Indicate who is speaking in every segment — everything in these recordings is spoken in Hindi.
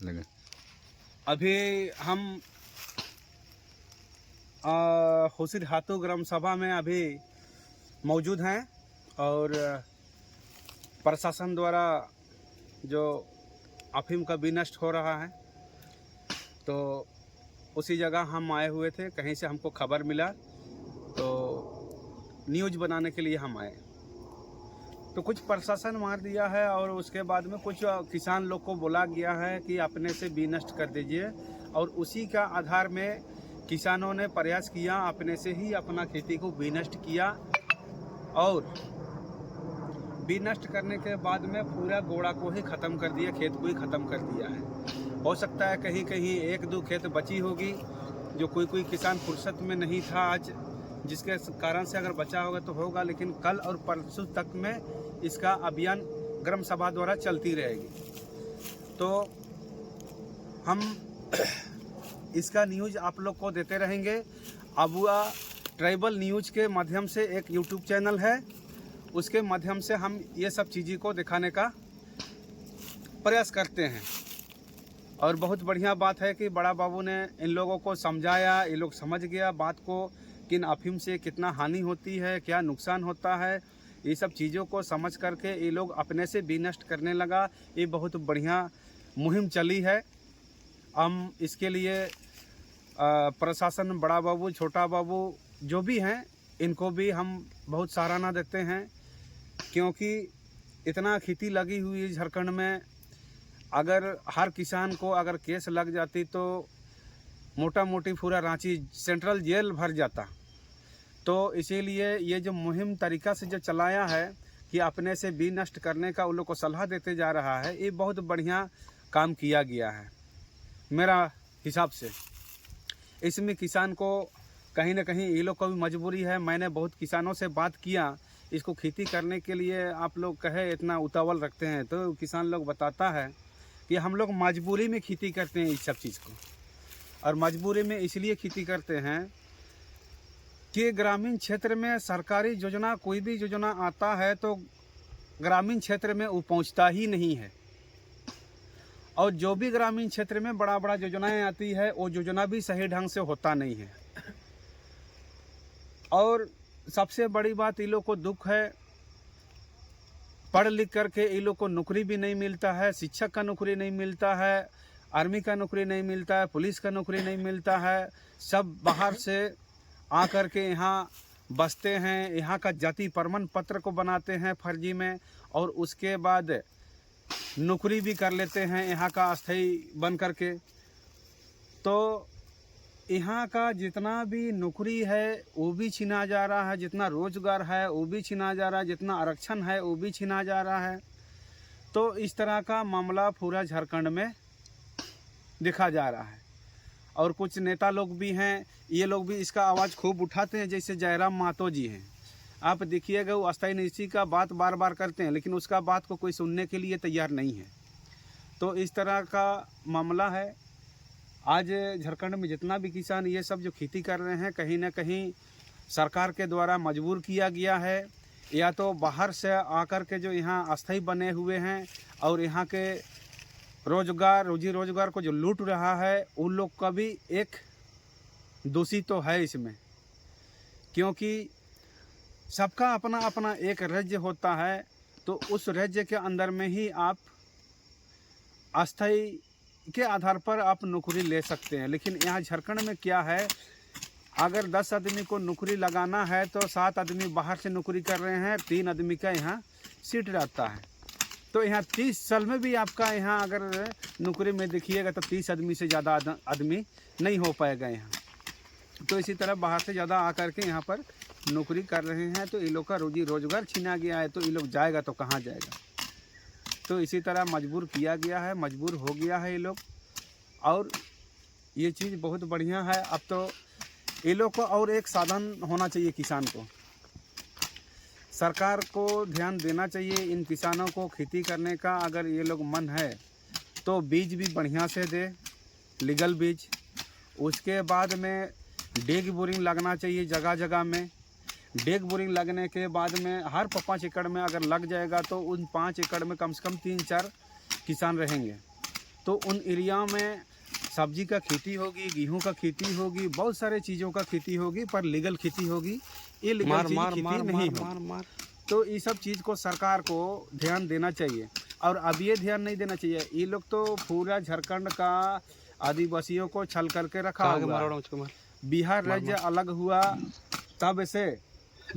Speaker 1: लगे।
Speaker 2: अभी हम होसिर हाथू ग्राम सभा में अभी मौजूद हैं और प्रशासन द्वारा जो अफीम का विनष्ट हो रहा है, तो उसी जगह हम आए हुए थे। कहीं से हमको खबर मिला तो न्यूज़ बनाने के लिए हम आए। तो कुछ प्रशासन मार दिया है और उसके बाद में कुछ किसान लोग को बोला गया है कि अपने से विनष्ट कर दीजिए, और उसी का आधार में किसानों ने प्रयास किया, अपने से ही अपना खेती को विनष्ट किया। और विनष्ट करने के बाद में पूरा गोड़ा को ही ख़त्म कर दिया, खेत को ही ख़त्म कर दिया है। हो सकता है कहीं कहीं एक दो खेत बची होगी, जो कोई किसान फुर्सत में नहीं था आज, जिसके कारण से अगर बचा होगा तो होगा, लेकिन कल और परसों तक में इसका अभियान ग्राम सभा द्वारा चलती रहेगी। तो हम इसका न्यूज़ आप लोग को देते रहेंगे। अबुआ ट्राइबल न्यूज़ के माध्यम से एक यूट्यूब चैनल है, उसके माध्यम से हम ये सब चीज़ों को दिखाने का प्रयास करते हैं। और बहुत बढ़िया बात है कि बड़ा बाबू ने इन लोगों को समझाया, ये लोग समझ गया बात को, किन अफीम से कितना हानि होती है, क्या नुकसान होता है, ये सब चीज़ों को समझ करके ये लोग अपने से विनष्ट करने लगा। ये बहुत बढ़िया मुहिम चली है। हम इसके लिए प्रशासन, बड़ा बाबू, छोटा बाबू जो भी हैं, इनको भी हम बहुत सराहना देते हैं, क्योंकि इतना खेती लगी हुई है झारखंड में। अगर हर किसान को अगर केस लग जाती तो मोटा मोटी पूरा रांची सेंट्रल जेल भर जाता। तो इसीलिए ये जो मुहिम तरीका से जो चलाया है कि अपने से विनष्ट करने का उन लोग को सलाह देते जा रहा है, ये बहुत बढ़िया काम किया गया है मेरा हिसाब से। इसमें किसान को कहीं ना कहीं ये लोग को भी मजबूरी है। मैंने बहुत किसानों से बात किया, इसको खेती करने के लिए आप लोग कहे इतना उतावल रखते हैं, तो किसान लोग बताता है कि हम लोग मजबूरी में खेती करते हैं इस सब चीज़ को। और मजबूरी में इसलिए खेती करते हैं कि ग्रामीण क्षेत्र में सरकारी योजना, कोई भी योजना आता है तो ग्रामीण क्षेत्र में वो पहुंचता ही नहीं है। और जो भी ग्रामीण क्षेत्र में बड़ा बड़ा योजनाएं आती है, वो योजना भी सही ढंग से होता नहीं है। और सबसे बड़ी बात, ये लोग को दुख है, पढ़ लिख करके ये लोग को नौकरी भी नहीं मिलता है, शिक्षक का नौकरी नहीं मिलता है, आर्मी का नौकरी नहीं मिलता है, पुलिस का नौकरी नहीं मिलता है। सब बाहर से आकर के यहाँ बसते हैं, यहाँ का जाति प्रमाण पत्र को बनाते हैं फर्जी में, और उसके बाद नौकरी भी कर लेते हैं यहाँ का अस्थायी बन करके। तो यहाँ का जितना भी नौकरी है वो भी छीना जा रहा है, जितना रोजगार है वो भी छीना जा रहा है, जितना आरक्षण है वो भी छीना जा रहा है। तो इस तरह का मामला पूरा झारखंड में देखा जा रहा है। और कुछ नेता लोग भी हैं, ये लोग भी इसका आवाज़ खूब उठाते हैं, जैसे जयराम महतो जी हैं। आप देखिएगा, वो अस्थायी नियुक्ति का बात बार बार करते हैं, लेकिन उसका बात को कोई सुनने के लिए तैयार नहीं है। तो इस तरह का मामला है। आज झारखंड में जितना भी किसान ये सब जो खेती कर रहे हैं, कहीं ना कहीं सरकार के द्वारा मजबूर किया गया है, या तो बाहर से आकर के जो यहाँ अस्थायी बने हुए हैं और यहाँ के रोजगार, रोजी रोजगार को जो लूट रहा है, उन लोग का भी एक दोषी तो है इसमें। क्योंकि सबका अपना अपना एक राज्य होता है, तो उस राज्य के अंदर में ही आप अस्थायी के आधार पर आप नौकरी ले सकते हैं। लेकिन यहाँ झारखंड में क्या है, अगर 10 आदमी को नौकरी लगाना है तो 7 आदमी बाहर से नौकरी कर रहे हैं, 3 आदमी का यहाँ सीट रहता है। तो यहाँ 30 साल में भी आपका यहाँ अगर नौकरी में देखिएगा तो 30 आदमी से ज़्यादा आदमी नहीं हो पाएगा यहाँ। तो इसी तरह बाहर से ज़्यादा आकर के यहाँ पर नौकरी कर रहे हैं, तो ये लोग का रोजी रोजगार छीना गया है। तो ये लोग जाएगा तो कहाँ जाएगा। तो इसी तरह मजबूर किया गया है, मजबूर हो गया है ये लोग। और ये चीज़ बहुत बढ़िया है। अब तो ये लोग को और एक साधन होना चाहिए, किसान को, सरकार को ध्यान देना चाहिए इन किसानों को खेती करने का। अगर ये लोग मन है तो बीज भी बढ़िया से दे, लीगल बीज। उसके बाद में डेग बोरिंग लगना चाहिए जगह जगह में। डेग बोरिंग लगने के बाद में हर 5 एकड़ में अगर लग जाएगा तो उन 5 एकड़ में कम से कम 3-4 किसान रहेंगे। तो उन एरिया में सब्जी का खेती होगी, गेहूं का खेती होगी, बहुत सारे चीज़ों का खेती होगी, पर लीगल खेती होगी, इलीगल चीज़ खेती नहीं होगी। तो ये सब चीज़ को सरकार को ध्यान देना चाहिए। और अब ये ध्यान नहीं देना चाहिए, ये लोग तो पूरा झारखंड का आदिवासियों को छल करके रखा हुआ है। बिहार राज्य अलग हुआ तब से,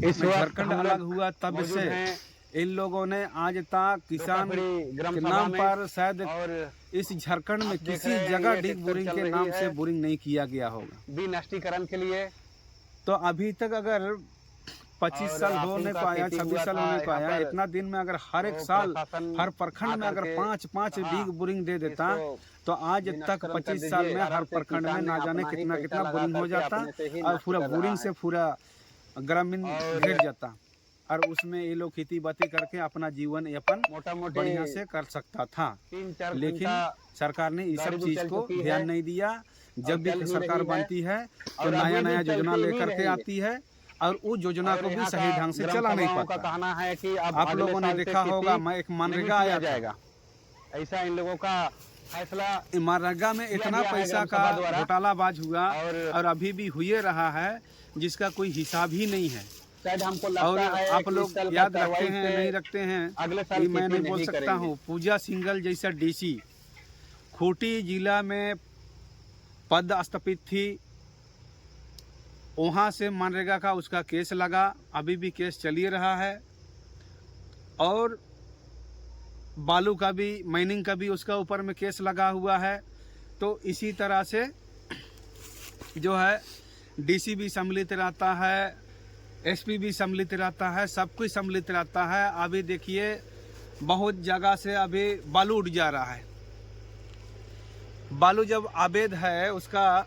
Speaker 2: झारखंड अलग हुआ तब से इन लोगों ने आज तक किसान के नाम पर शायद इस झारखंड में किसी जगह डीप बोरिंग के नाम से बोरिंग नहीं किया गया होगा
Speaker 1: विनष्टीकरण के लिए।
Speaker 2: तो अभी तक अगर 25 साल हो नहीं पाया, 26 साल हो नहीं पाया, इतना दिन में अगर हर एक साल हर प्रखंड में अगर 5-5 डीग बोरिंग दे देता तो आज तक 25 साल में हर प्रखंड में ना जाने कितना कितना बोरिंग हो जाता और पूरा बोरिंग से पूरा ग्रामीण घिर जाता और उसमें ये लोग खेती बाती करके अपना जीवन यापन बढ़िया से कर सकता था। लेकिन सरकार ने इस सब चीज को ध्यान नहीं दिया। जब भी सरकार बनती है तो नया नया योजना लेकर के आती है और उस योजना को भी सही ढंग से चला नहीं पाता।
Speaker 1: कहना है कि
Speaker 2: आप लोगों ने देखा होगा, मैं एक मनरेगा आया
Speaker 1: जाएगा, ऐसा इन लोगों का फैसला।
Speaker 2: मनरेगा में इतना पैसा का घोटालाबाज हुआ और अभी भी हुए रहा है जिसका कोई हिसाब ही नहीं है।
Speaker 1: हमको
Speaker 2: और आप लोग याद रखते हैं नहीं रखते हैं
Speaker 1: अगले साल
Speaker 2: मैं नहीं बोल सकता हूँ। पूजा सिंघल जैसा डीसी खूंटी जिला में पद स्थापित थी, वहाँ से मनरेगा का उसका केस लगा, अभी भी केस चल ही रहा है। और बालू का भी, माइनिंग का भी उसका ऊपर में केस लगा हुआ है। तो इसी तरह से जो है डीसी भी सम्मिलित रहता है, एसपी भी सम्मिलित रहता है, सब कुछ सम्मिलित रहता है। अभी देखिए बहुत जगह से अभी बालू उठ जा रहा है। बालू जब अवैध है, उसका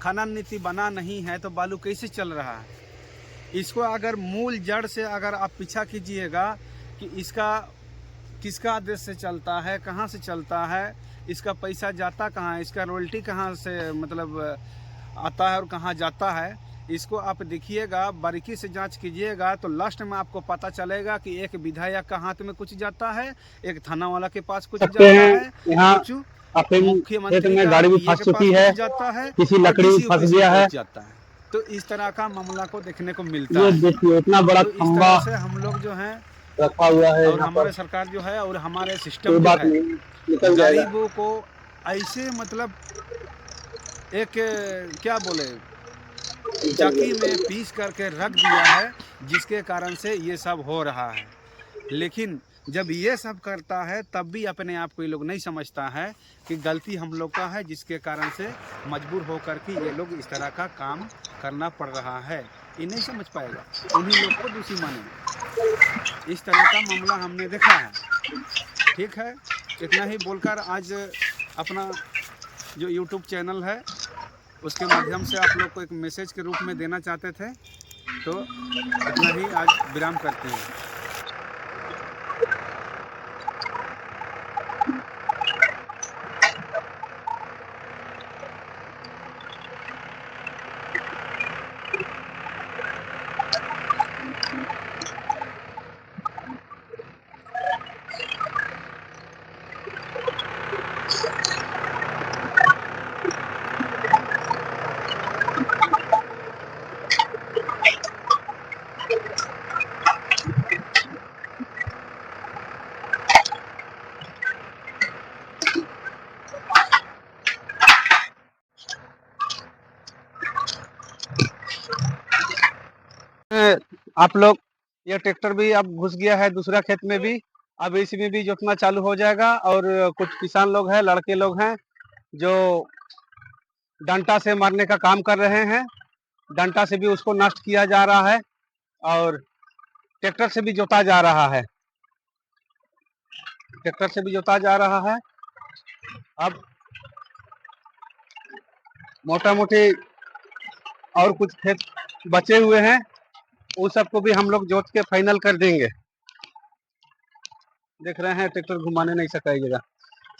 Speaker 2: खनन नीति बना नहीं है तो बालू कैसे चल रहा है? इसको अगर मूल जड़ से अगर आप पीछा कीजिएगा कि इसका किसका आदेश से चलता है, कहाँ से चलता है, इसका पैसा जाता कहाँ है, इसका रॉयल्टी कहाँ से मतलब आता है और कहाँ जाता है, इसको आप देखिएगा, बारीकी से जांच कीजिएगा तो लास्ट में आपको पता चलेगा कि एक विधायक का हाथ में कुछ जाता है, एक थाना वाला के पास कुछ जाता है, मुख्यमंत्री में गाड़ी भी फंस चुकी है, जाता है,
Speaker 1: किसी लकड़ी फंस गया है,
Speaker 2: जाता है। तो इस तरह का मामला को देखने को मिलता है।
Speaker 1: देखिए इतना बड़ा
Speaker 2: तो इस तरह से हम लोग जो है
Speaker 1: रखा हुआ है
Speaker 2: और हमारे सरकार जो है और हमारे सिस्टम जो है गरीबों को ऐसे मतलब एक क्या बोले चाकी में पीस करके रख दिया है, जिसके कारण से ये सब हो रहा है। लेकिन जब ये सब करता है तब भी अपने आप को ये लोग नहीं समझता है कि गलती हम लोग का है, जिसके कारण से मजबूर होकर के ये लोग इस तरह का काम करना पड़ रहा है। ये नहीं समझ पाएगा, उन्हीं लोग को दोषी मानेंगे। इस तरह का मामला हमने देखा है। ठीक है, इतना ही बोलकर आज अपना जो यूट्यूब चैनल है उसके माध्यम से आप लोग को एक मैसेज के रूप में देना चाहते थे, तो इतना ही आज विराम करते हैं।
Speaker 1: आप लोग ये ट्रैक्टर भी अब घुस गया है दूसरा खेत में भी, अब इसमें भी जोतना चालू हो जाएगा। और कुछ किसान लोग हैं, लड़के लोग हैं जो डंटा से मारने का काम कर रहे हैं। डंटा से भी उसको नष्ट किया जा रहा है और ट्रैक्टर से भी जोता जा रहा है, ट्रैक्टर से भी जोता जा रहा है। अब मोटा मोटी और कुछ खेत बचे हुए हैं, उस सबको भी हम लोग जोत के फाइनल कर देंगे। देख रहे हैं ट्रैक्टर घुमाने नहीं सका जगह।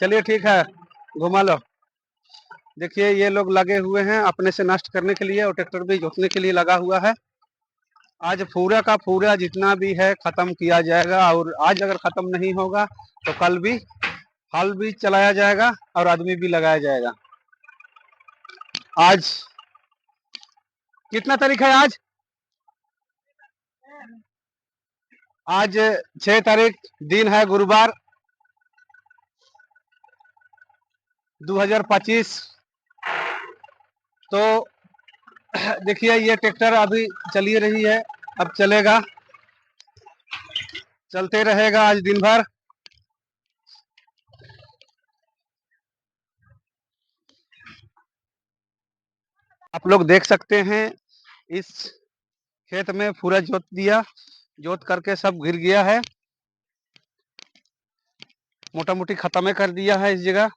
Speaker 1: चलिए ठीक है, घुमा लो। देखिए ये लोग लगे हुए हैं अपने से नष्ट करने के लिए और ट्रैक्टर भी जोतने के लिए लगा हुआ है। आज पूरा का पूरा जितना भी है खत्म किया जाएगा और आज अगर खत्म नहीं होगा तो कल भी हल भी चलाया जाएगा और आदमी भी लगाया जाएगा। आज कितना तारीख है आज? आज 6 तारीख, दिन है गुरुवार, 2025। तो देखिए ये ट्रैक्टर अभी चली रही है, अब चलेगा, चलते रहेगा आज दिन भर। आप लोग देख सकते हैं इस खेत में पूरा जोत दिया, जोत करके सब गिर गया है, मोटा मोटी खत्म कर दिया है इस जगह।